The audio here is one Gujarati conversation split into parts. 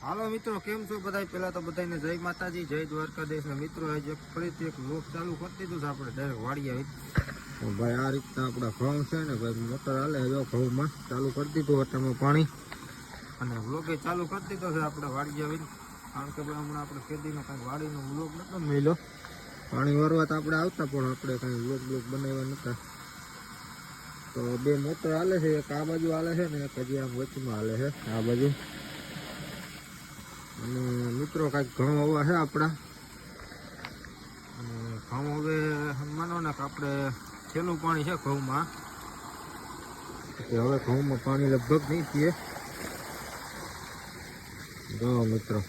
હાલો મિત્રો, કેમ છો બધા? પહેલા તો બધાને જય માતાજી, જય દ્વારકાધીશ. મિત્રો આજે ફરીથી એક લોક ચાલુ કરી દીધું છે આપણે ડાયરેક્ટ વાડી આવી. ભાઈ આ રીતના આપણા ઘઉં છે ને ભાઈ, મોટર હાલે જો ઘઉંમાં ચાલુ કરી દીધું વટામાં પાણી, અને વ્લોગે ચાલુ કરી દીધો છે આપણે વાડી આવીને. કારણ કે ભાઈ હમણાં આપણે ખેતીનો કાંઈ વાડીનો વ્લોગ નતો મળ્યો. પાણી વારવા તો આપણે આવતા, પણ આપણે કાંઈ વ્લોગ બનાવ્યા નહોતા. તો બે મોટર હાલે છે, એક આ બાજુ હાલે છે ને એક હજી આમ વચમાં હાલે છે આ બાજુ. અને મિત્રો કાંઈક ઘઉં હવા છે આપણા, અને ઘઉં હવે માનો ને કે આપણે છેલ્લું પાણી છે ઘઉંમાં, હવે ઘઉંમાં પાણી લગભગ નહીં પીએ. જો મિત્રો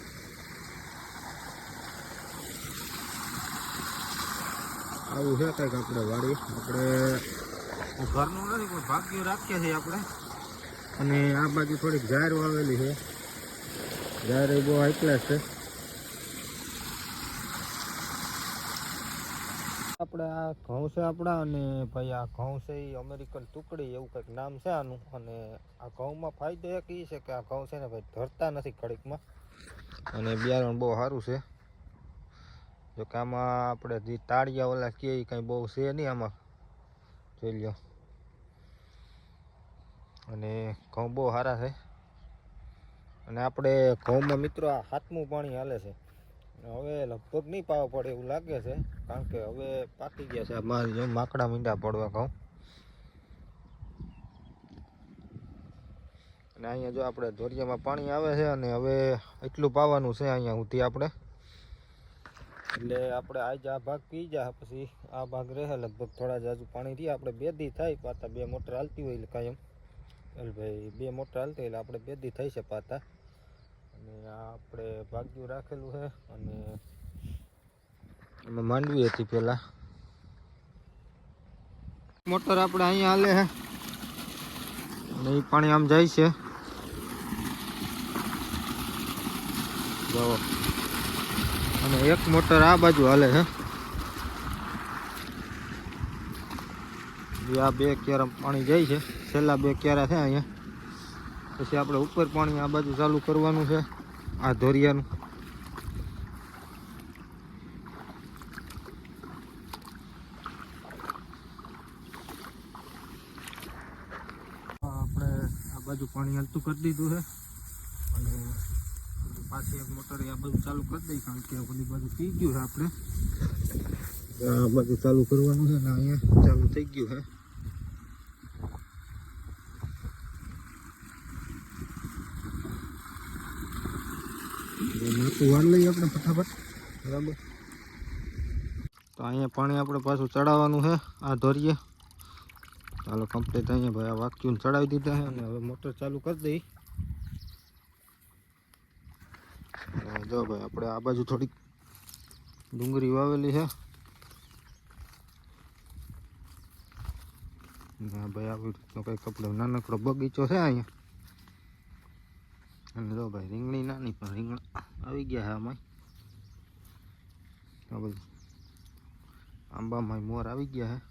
આવું છે કંઈક આપણે વાડી. આપણે ઘરનું નથી પણ ભાગ્યું રાખીએ છીએ આપણે. અને આ બાજુ થોડીક જાહેર વાવેલી છે, જાહેર બહુ હાઈ ક્લાસ છે. આપણે આ ઘઉં છે આપણા, અને ભાઈ આ ઘઉં છે એ અમેરિકન ટુકડી એવું કંઈક નામ છે આનું. અને આ ઘઉંમાં ફાયદો એક એ છે કે આ ઘઉં છે ને ભાઈ ધરતા નથી ઘડીકમાં, અને બિયારણ બહુ સારું છે. જો કે આમાં આપણે જે તાળિયા ઓલા કે એ કાંઈ બહુ છે નહીં આમાં, જોઈ લો. અને ઘઉં બહુ સારા છે. અને આપણે ઘઉંમાં મિત્રો આ 7મું પાણી હાલે છે. હવે લગભગ નહીં પાવા પડે એવું લાગે છે, કારણ કે હવે પાકી ગયા છે. મારી જો માકડા મીંડા પડવા ઘઉં. અને અહીંયા જો આપણે ધોરિયામાં પાણી આવે છે, અને હવે એટલું પાવાનું છે અહીંયા સુધી આપણે. એટલે આપણે આજ આ ભાગ પી જાય, પછી આ ભાગ રહે લગભગ થોડા જાજુ પાણી થી. આપણે 2 દી થાય પાતા, 2 મોટર હાલતી હોય એટલે કાયમ. એટલે ભાઈ 2 મોટર હાલતી એટલે આપણે 2 દી થઈ છે પાતા. અને આ આપણે ભાગ્યું રાખેલું છે, અને એમાં માંડવી હતી પેલા. મોટર આપણે અહીંયા હાલે છે, અને એ પાણી આમ જાય છે જો. અને એક મોટર આ બાજુ હાલે છે. આ 2 ક્યારા પાણી જાય છે, છેલ્લા 2 ક્યારા છે અહીંયા. પછી આપણે ઉપર પાણી આ બાજુ ચાલુ કરવાનું છે, આ ધોરિયાનું. આપણે આ બાજુ પાણી હાલતું કરી દીધું છે, અને પાછી એક મોટર આ બાજુ ચાલુ કરી દઈ, કારણ કે બધી બાજુ પી ગયું છે. આપણે આ બાજુ ચાલુ કરવાનું છે, ને અહીંયા ચાલુ થઈ ગયું છે. માથું વાર લઈએ આપણે ફટાફટ, બરાબર. તો અહીંયા પાણી આપણે પાછું ચડાવવાનું છે આ ધોરીએ. ચાલો કમ્પ્લીટ અહીંયા ભાઈ આ વાક્યુમ ચડાવી દીધા છે, અને હવે મોટર ચાલુ કરી દઈ. જો ભાઈ આપણે આ બાજુ થોડીક ડુંગળી વાવેલી છે. ભાઈ આવી રીતનો કંઈક આપણે નાનકડો બગીચો છે અહીંયા. અને જો ભાઈ રીંગણી નાની, પણ રીંગણ આવી ગયા છે આમાં. આ બધું આંબામાં મોર આવી ગયા છે.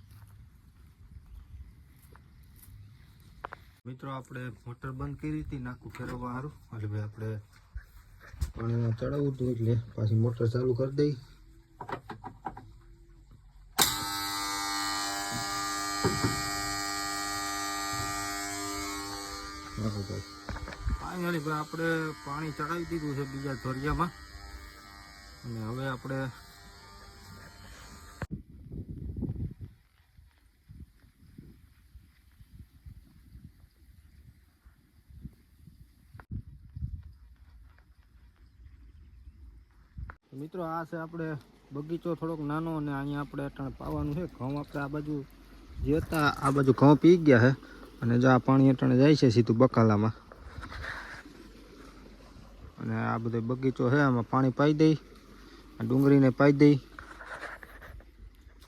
મિત્રો આપણે મોટર બંધ કરી હતી નાખું ફેરવવા સારું, એટલે ભાઈ આપણે પાણીમાં ચડાવવું હતું, એટલે પાછી મોટર ચાલુ કરી દઈ. ફાઇનલી ભાઈ આપણે પાણી ચડાવી દીધું છે બીજા ધોરિયામાં. અને હવે આપણે મિત્રો આ છે આપણે બગીચો થોડોક નાનો, અને અહીંયા આપણે અટાણે પાવાનું છે ઘઉં. આપણે આ બાજુ જે હતા આ બાજુ ઘઉં પી ગયા છે, અને જો આ પાણી અટાણે જાય છે સીધું બકાલામાં. અને આ બધો બગીચો છે, આમાં પાણી પાઈ દઈ, આ ડુંગળીને પાઈ દઈ.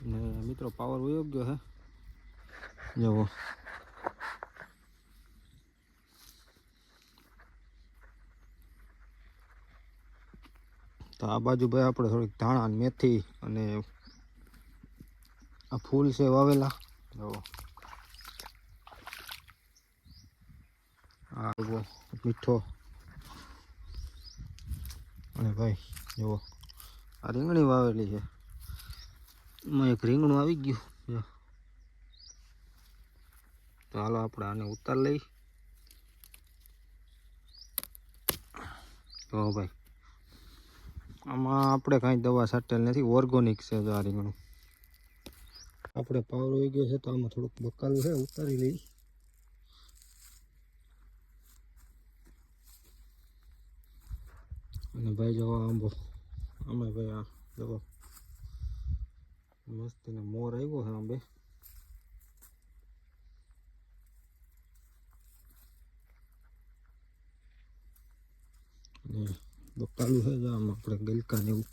અને મિત્રો પાવર વયો ગયો છે જવો. તો આ બાજુ ભાઈ આપણે થોડીક ધાણા, મેથી અને આ ફૂલ છે વાવેલા જો. આ મીઠો અને ભાઈ જુઓ આ રીંગણી વાવેલી છે, એમાં એક રીંગણું આવી ગયું જો. તો હાલો આપણે આને ઉતાર લઈ. તો ભાઈ આમાં આપણે કાંઈ દવા છાંટેલ નથી, ઓર્ગોનિક છે જો આ રીંગણું. આપણે પાવર હોઈ ગયો છે તો આમાં થોડુંક બકાલું છે, ઉતારી લઈ. અને ભાઈ જો આંબો, અમે ભાઈ આ જો મસ્તીનો મોર આવ્યો છે આંબે. બકાલું છે જો આમાં આપણે ગલકા ને એવું